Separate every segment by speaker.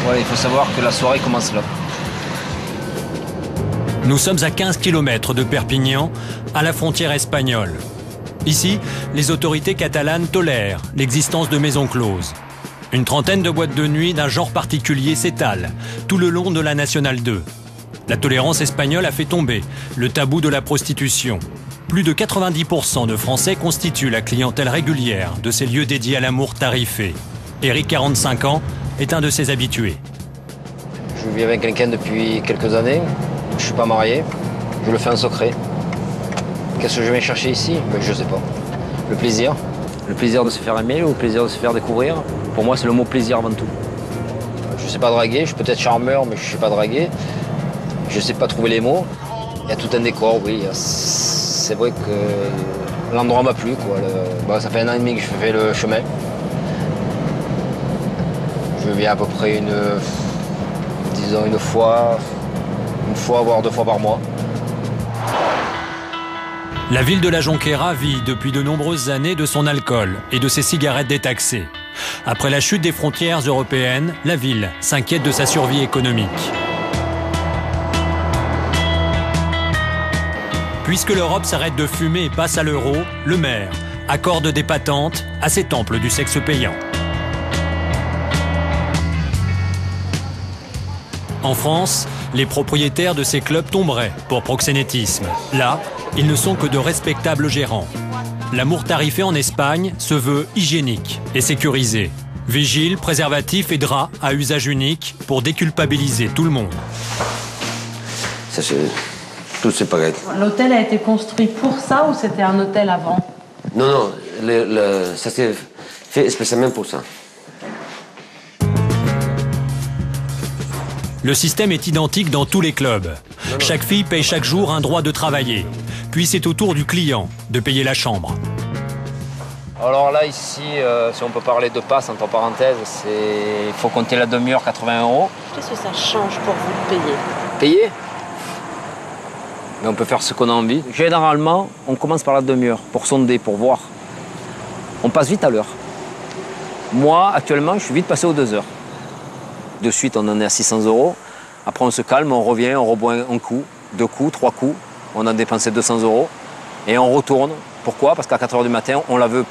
Speaker 1: Ouais, il faut savoir que la soirée commence là.
Speaker 2: Nous sommes à 15 km de Perpignan, à la frontière espagnole. Ici, les autorités catalanes tolèrent l'existence de maisons closes. Une trentaine de boîtes de nuit d'un genre particulier s'étalent tout le long de la Nationale 2. La tolérance espagnole a fait tomber le tabou de la prostitution. Plus de 90% de Français constituent la clientèle régulière de ces lieux dédiés à l'amour tarifé. Eric, 45 ans, est un de ses habitués.
Speaker 1: Je vis avec quelqu'un depuis quelques années. Je ne suis pas marié. Je le fais en secret. Qu'est-ce que je viens chercher ici? Je ne sais pas. Le plaisir. Le plaisir de se faire aimer ou le plaisir de se faire découvrir. Pour moi, c'est le mot plaisir avant tout. Je ne sais pas draguer. Je suis peut-être charmeur, mais je ne sais pas draguer. Je ne sais pas trouver les mots. Il y a tout un décor, oui. C'est vrai que l'endroit m'a plu, quoi. Ça fait 1 an et demi que je fais le chemin. Je viens à peu près disons une fois, voire 2 fois par mois.
Speaker 2: La ville de la Jonquera vit depuis de nombreuses années de son alcool et de ses cigarettes détaxées. Après la chute des frontières européennes, la ville s'inquiète de sa survie économique. Puisque l'Europe s'arrête de fumer et passe à l'euro, le maire accorde des patentes à ces temples du sexe payant. En France, les propriétaires de ces clubs tomberaient pour proxénétisme. Là, ils ne sont que de respectables gérants. L'amour tarifé en Espagne se veut hygiénique et sécurisé. Vigile, préservatif et drap à usage unique pour déculpabiliser tout le monde.
Speaker 3: Tout c'est pareil.
Speaker 4: L'hôtel a été construit pour ça ou c'était un hôtel avant?
Speaker 3: Non, ça s'est fait spécialement pour ça.
Speaker 2: Le système est identique dans tous les clubs. Chaque fille paye chaque jour un droit de travailler. Puis c'est au tour du client de payer la chambre.
Speaker 1: Alors là, ici, si on peut parler de passe, entre parenthèses, il faut compter la demi-heure, 80 €.
Speaker 4: Qu'est-ce que ça change pour vous de payer?
Speaker 1: Payer? Mais on peut faire ce qu'on a envie. Généralement, on commence par la demi-heure pour sonder, pour voir. On passe vite à l'heure. Moi, actuellement, je suis vite passé aux 2 heures. De suite, on en est à 600 €. Après, on se calme, on revient, on reboit un coup, 2 coups, 3 coups. On a dépensé 200 € et on retourne. Pourquoi? Parce qu'à 4 h du matin, on la veut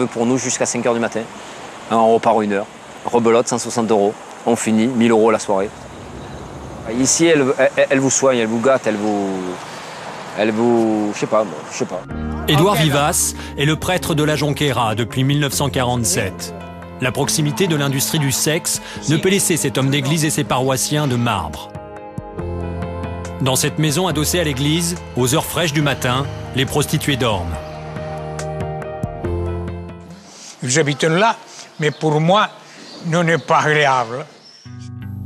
Speaker 1: pour nous jusqu'à 5 h du matin. On repart 1 heure. Rebelote, 160 €. On finit, 1000 € la soirée. Ici, elle vous soigne, elle vous gâte, elle vous... Je sais pas.
Speaker 2: Édouard Vivas est le prêtre de la Jonquera depuis 1947. La proximité de l'industrie du sexe ne peut laisser cet homme d'église et ses paroissiens de marbre. Dans cette maison adossée à l'église, aux heures fraîches du matin, les prostituées dorment.
Speaker 5: J'habite là, mais pour moi, non n'est pas agréable.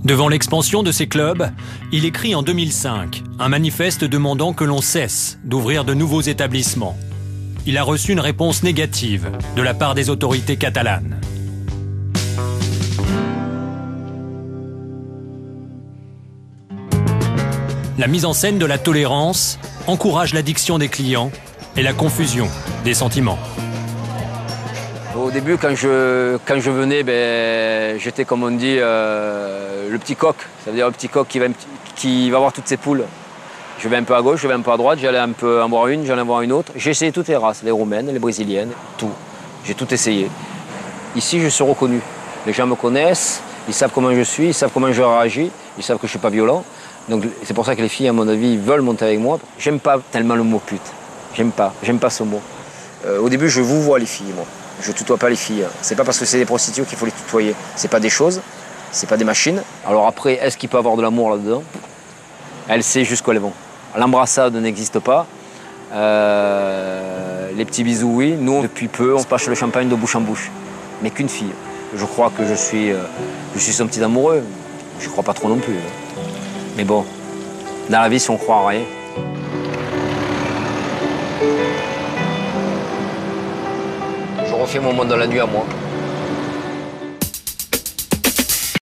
Speaker 2: Devant l'expansion de ces clubs, il écrit en 2005 un manifeste demandant que l'on cesse d'ouvrir de nouveaux établissements. Il a reçu une réponse négative de la part des autorités catalanes. La mise en scène de la tolérance encourage l'addiction des clients et la confusion des sentiments.
Speaker 1: Au début, quand je venais, j'étais, comme on dit, le petit coq. Ça veut dire le petit coq qui va voir toutes ses poules. Je vais un peu à gauche, je vais un peu à droite, j'allais un peu en voir une, j'allais en voir une autre. J'ai essayé toutes les races, les roumaines, les brésiliennes, tout. J'ai tout essayé. Ici, je suis reconnu. Les gens me connaissent, ils savent comment je suis, ils savent comment je réagis, ils savent que je ne suis pas violent. Donc c'est pour ça que les filles, à mon avis, veulent monter avec moi. J'aime pas tellement le mot pute. J'aime pas ce mot. Au début, je vous vois les filles, moi. Je tutoie pas les filles. C'est pas parce que c'est des prostituées qu'il faut les tutoyer. C'est pas des choses, c'est pas des machines. Alors après, est-ce qu'il peut y avoir de l'amour là-dedans? Elle sait jusqu'où elles vont. L'embrassade n'existe pas. Les petits bisous, oui. Nous, depuis peu, on se passe le champagne de bouche en bouche. Mais qu'une fille. Je crois que je suis son petit amoureux. Je crois pas trop non plus. Mais bon, dans la vie, si on croit à rien. Je refais mon monde dans la nuit à moi.